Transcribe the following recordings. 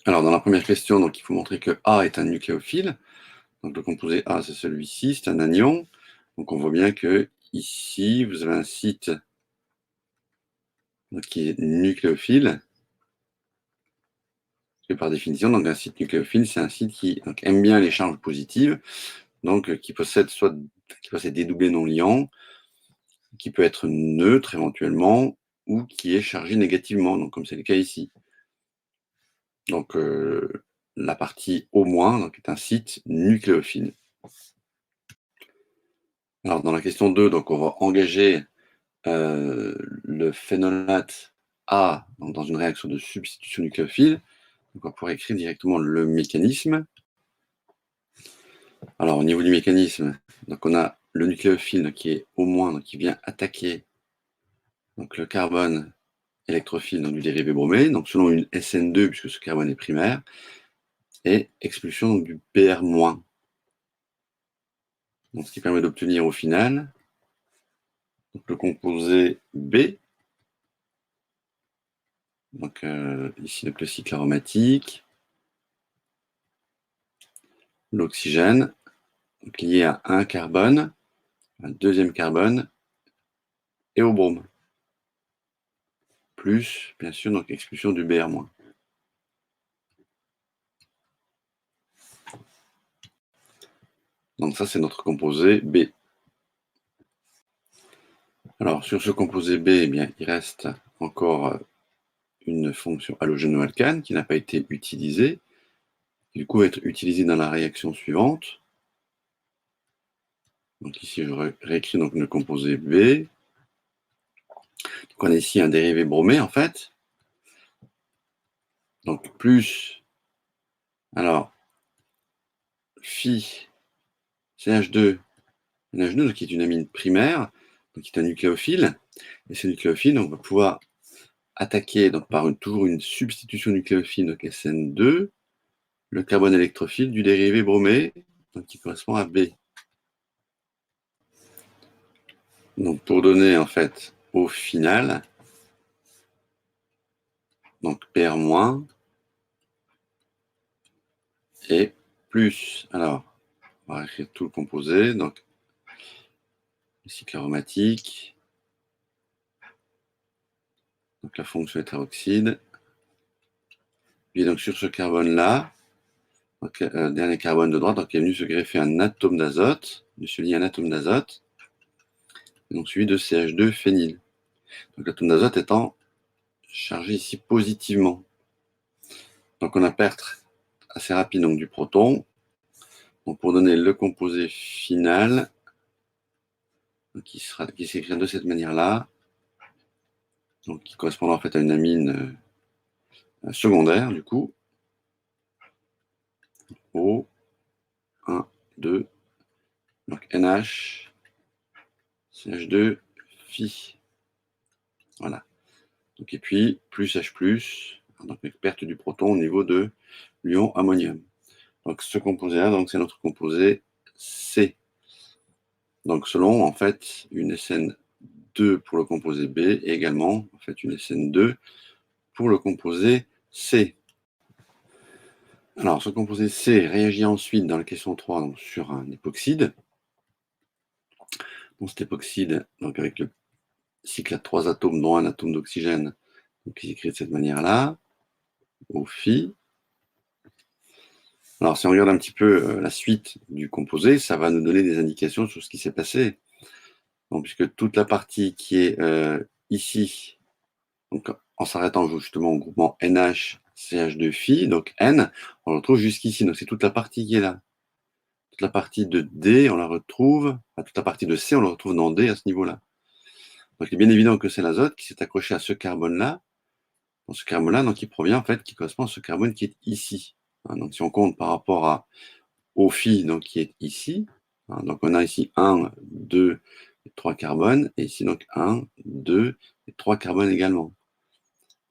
Alors, dans la première question, donc, il faut montrer que A est un nucléophile. Donc, le composé A, c'est celui-ci, c'est un anion. Donc, on voit bien que ici, vous avez un site donc, qui est nucléophile. Et par définition, donc, un site nucléophile, c'est un site qui donc, aime bien les charges positives, donc qui possède des doublés non liants, qui peut être neutre éventuellement, ou qui est chargé négativement, donc comme c'est le cas ici. Donc, la partie O- donc, est un site nucléophile. Alors, dans la question 2, donc, on va engager le phénolate A dans une réaction de substitution nucléophile. Donc, on pourrait écrire directement le mécanisme. Alors, au niveau du mécanisme, donc, on a le nucléophile donc, qui est O-, donc, qui vient attaquer donc, le carbone électrophile donc, du dérivé bromé, donc selon une SN2, puisque ce carbone est primaire, et expulsion donc, du Br-. Donc, ce qui permet d'obtenir au final donc, le composé B, donc ici donc, le cycle aromatique, l'oxygène, lié à un carbone, un deuxième carbone, et au brome. Plus, bien sûr, donc expulsion du Br-. Donc ça, c'est notre composé B. Alors, sur ce composé B, eh bien, il reste encore une fonction halogénoalcane qui n'a pas été utilisée, qui du coup va être utilisée dans la réaction suivante. Donc ici, je réécris donc le composé B. Donc on a ici un dérivé bromé, en fait. Donc plus, alors, Phi CH2, NH2, qui est une amine primaire, donc qui est un nucléophile. Et ce nucléophile, on va pouvoir attaquer donc, par toujours une substitution nucléophile, donc SN2, le carbone électrophile du dérivé bromé, donc qui correspond à B. Donc pour donner en fait au final, donc PR- et plus, alors on va écrire tout le composé, donc le cycle aromatique, donc la fonction hétéroxyde, puis donc sur ce carbone-là, donc, dernier carbone de droite, donc il est venu se greffer un atome d'azote, il se lie un atome d'azote, donc suivi de CH2 phényl. Donc l'atome d'azote étant chargé ici positivement. Donc on a perte assez rapide donc, du proton. Donc pour donner le composé final, donc, qui s'écrit de cette manière-là, donc qui correspond en fait à une amine secondaire du coup, O, 1, 2, donc NH, CH2, Phi. Voilà. Donc, et puis plus H+, donc perte du proton au niveau de l'ion ammonium. Donc ce composé-là, donc c'est notre composé C. Donc selon en fait une SN2 pour le composé B et également en fait une SN2 pour le composé C. Alors ce composé C réagit ensuite dans la question 3 donc, sur un époxyde. Donc cet époxyde, donc avec le cycle à 3 atomes dont un atome d'oxygène, donc qui s'écrit de cette manière-là, au Phi. Alors si on regarde un petit peu la suite du composé, ça va nous donner des indications sur ce qui s'est passé. Donc, puisque toute la partie qui est ici, donc en s'arrêtant justement au groupement NH-CH2-Phi, donc N, on le retrouve jusqu'ici. Donc c'est toute la partie qui est là. Toute la partie de D, on la retrouve, enfin, toute la partie de C, on la retrouve dans D à ce niveau-là. Donc il est bien évident que c'est l'azote qui s'est accroché à ce carbone-là, dans ce carbone-là, donc qui provient en fait, qui correspond à ce carbone qui est ici. Hein, donc si on compte par rapport au Phi, donc qui est ici, hein, donc on a ici 1, 2, 3 carbones, et ici donc 1, 2 et 3 carbones également.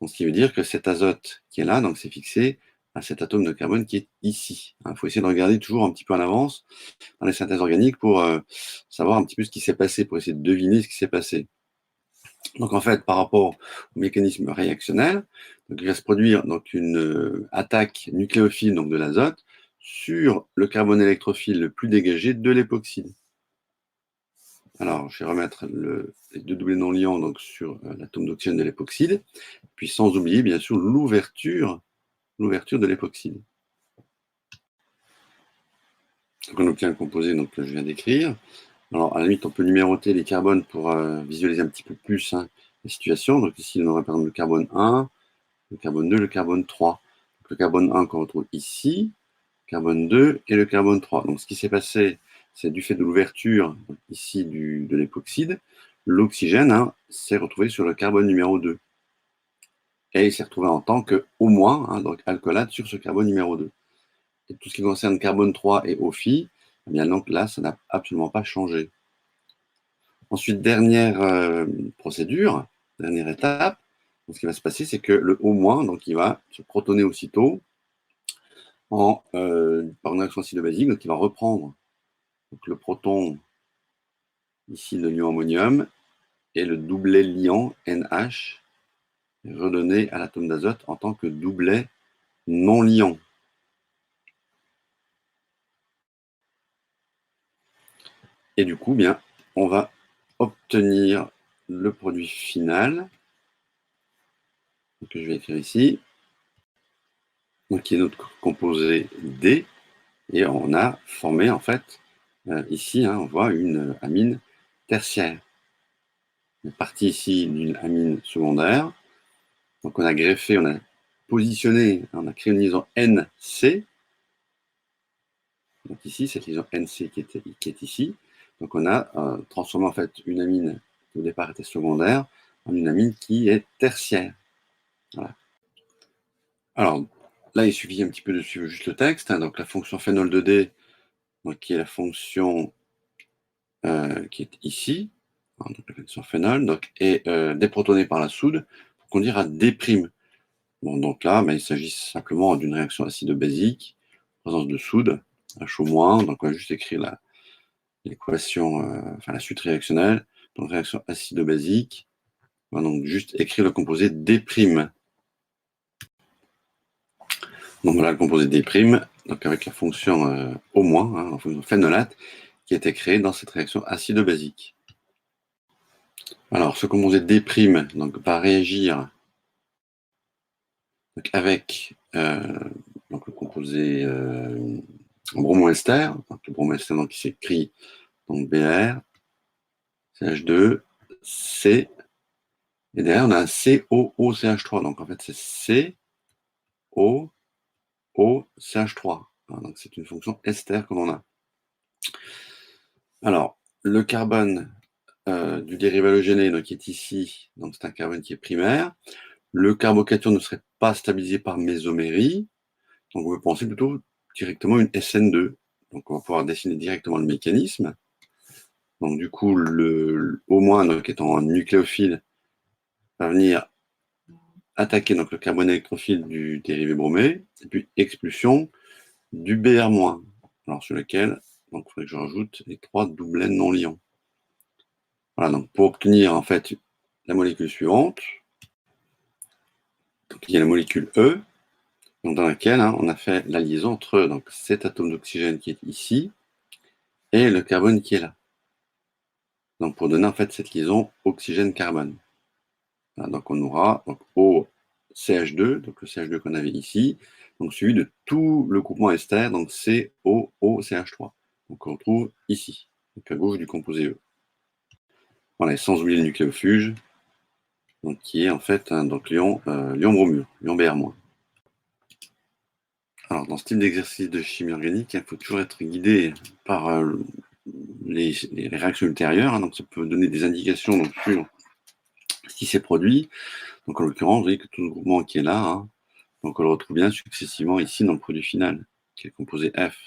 Donc, ce qui veut dire que cet azote qui est là, donc c'est fixé à cet atome de carbone qui est ici. Il faut essayer de regarder toujours un petit peu en avance dans les synthèses organiques pour savoir un petit peu ce qui s'est passé, pour essayer de deviner ce qui s'est passé. Donc en fait, par rapport au mécanisme réactionnel, donc, il va se produire donc, une attaque nucléophile donc, de l'azote sur le carbone électrophile le plus dégagé de l'époxyde. Alors, je vais remettre les deux doublés non liants donc, sur l'atome d'oxygène de l'époxyde, puis sans oublier bien sûr l'ouverture de l'époxyde. Donc on obtient un composé donc, que je viens d'écrire. Alors, à la limite, on peut numéroter les carbones pour visualiser un petit peu plus la situation. Donc ici, on aurait par exemple le carbone 1, le carbone 2, le carbone 3. Donc, le carbone 1 qu'on retrouve ici, le carbone 2 et le carbone 3. Donc ce qui s'est passé, c'est du fait de l'ouverture ici de l'époxyde, l'oxygène s'est retrouvé sur le carbone numéro 2. Et il s'est retrouvé en tant que O-, donc alcoolate sur ce carbone numéro 2. Et tout ce qui concerne carbone 3 et O-, eh bien donc là, ça n'a absolument pas changé. Ensuite, dernière procédure, dernière étape, donc, ce qui va se passer, c'est que le O-, donc il va se protoner aussitôt par une réaction acide-basique, donc il va reprendre donc, le proton ici de l'ion ammonium et le doublet liant NH redonné à l'atome d'azote en tant que doublet non liant. Et du coup, bien, on va obtenir le produit final que je vais écrire ici, donc qui est notre composé D, et on a formé en fait ici, on voit une amine tertiaire. On est parti ici d'une amine secondaire, donc on a greffé, on a positionné, on a créé une liaison NC, donc ici, cette liaison NC qui est ici, donc on a transformé en fait une amine qui au départ était secondaire en une amine qui est tertiaire. Voilà. Alors, là, il suffit un petit peu de suivre juste le texte. Donc, la fonction phénol de D, donc, qui est la fonction qui est ici, donc la fonction phénol, donc, est déprotonée par la soude pour conduire à D'. Bon, donc là, il s'agit simplement d'une réaction acide-basique, présence de soude, H-, donc on va juste écrire l'équation, enfin la suite réactionnelle, donc réaction acide-basique, on va donc juste écrire le composé D'. Donc voilà le composé D', donc avec la fonction O-, la fonction phénolate, qui a été créée dans cette réaction acide-basique. Alors ce composé D' donc, va réagir donc, avec donc, le composé bromoester, donc le bromoester donc, qui s'écrit donc Br, CH2, C, et derrière on a un COOCH3, donc en fait c'est COOCH3. Donc c'est une fonction ester que l'on a. Alors, le carbone du dérivé halogéné donc, qui est ici, donc c'est un carbone qui est primaire. Le carbocation ne serait pas stabilisé par mésomérie, donc on peut penser plutôt directement une SN2. Donc on va pouvoir dessiner directement le mécanisme. Donc du coup, le O-, donc étant un nucléophile, va venir attaquer donc, le carbone électrophile du dérivé bromé, et puis expulsion du Br-, alors sur lequel donc, il faudrait que je rajoute les 3 doublets non liants. Voilà, donc pour obtenir en fait la molécule suivante, donc, il y a la molécule E, donc, dans laquelle on a fait la liaison entre donc, cet atome d'oxygène qui est ici et le carbone qui est là. Donc pour donner en fait cette liaison oxygène-carbone. Voilà, donc on aura donc, OCH2, donc le CH2 qu'on avait ici, donc suivi de tout le groupement ester, donc COOCH3. Donc on retrouve ici, donc à gauche du composé E. Voilà, et sans oublier le nucléofuge, donc, qui est en fait donc l'ion bromure, l'ion Br-. Alors, dans ce type d'exercice de chimie organique, il faut toujours être guidé par les réactions ultérieures. Donc, ça peut donner des indications donc, sur ce qui s'est produit. Donc, en l'occurrence, vous voyez que tout le groupement qui est là, donc on le retrouve bien successivement ici dans le produit final, qui est le composé F.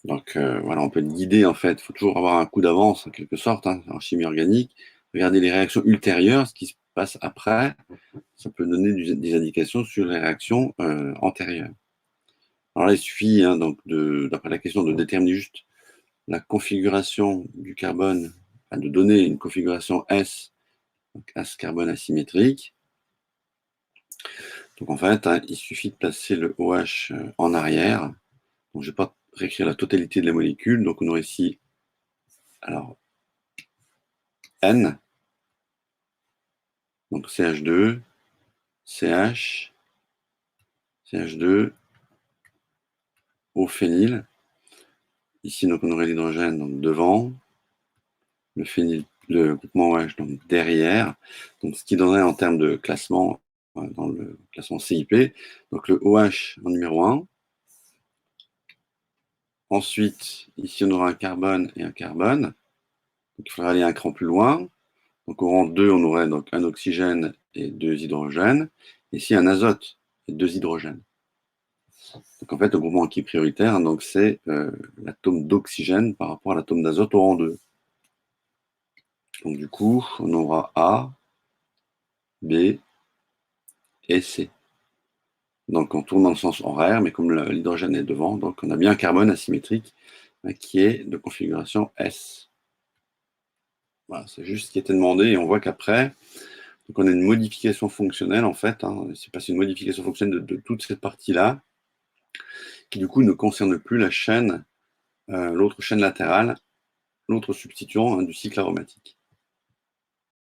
Donc, voilà, on peut être guidé, en fait. Il faut toujours avoir un coup d'avance, en quelque sorte, en chimie organique. Regardez les réactions ultérieures, ce qui se passe après. Ça peut donner des indications sur les réactions antérieures. Alors là, il suffit, donc d'après la question, de déterminer juste la configuration du carbone de donner une configuration S, donc S carbone asymétrique. Donc en fait, hein, il suffit de placer le OH en arrière. Donc je ne vais pas réécrire la totalité de la molécule. Donc on aurait ici, alors, N, donc CH2, CH, CH2, au phényl. Ici, donc, on aurait l'hydrogène donc, devant, le phényl, le groupement OH donc, derrière. Donc, ce qui donnerait en termes de classement, dans le classement CIP, donc le OH en numéro 1. Ensuite, ici, on aura un carbone et un carbone. Donc, il faudra aller un cran plus loin. Donc, au rang 2, on aurait donc un oxygène et 2 hydrogènes. Ici, un azote et 2 hydrogènes. Donc en fait, le groupement qui est prioritaire, donc c'est l'atome d'oxygène par rapport à l'atome d'azote au rang 2. Donc du coup, on aura A, B et C. Donc on tourne dans le sens horaire, mais comme l'hydrogène est devant, donc on a bien un carbone asymétrique qui est de configuration S. Voilà, c'est juste ce qui était demandé, et on voit qu'après, donc on a une modification fonctionnelle en fait, hein, c'est passé une modification fonctionnelle de toute cette partie-là, qui du coup ne concerne plus la chaîne, l'autre chaîne latérale, l'autre substituant hein, du cycle aromatique.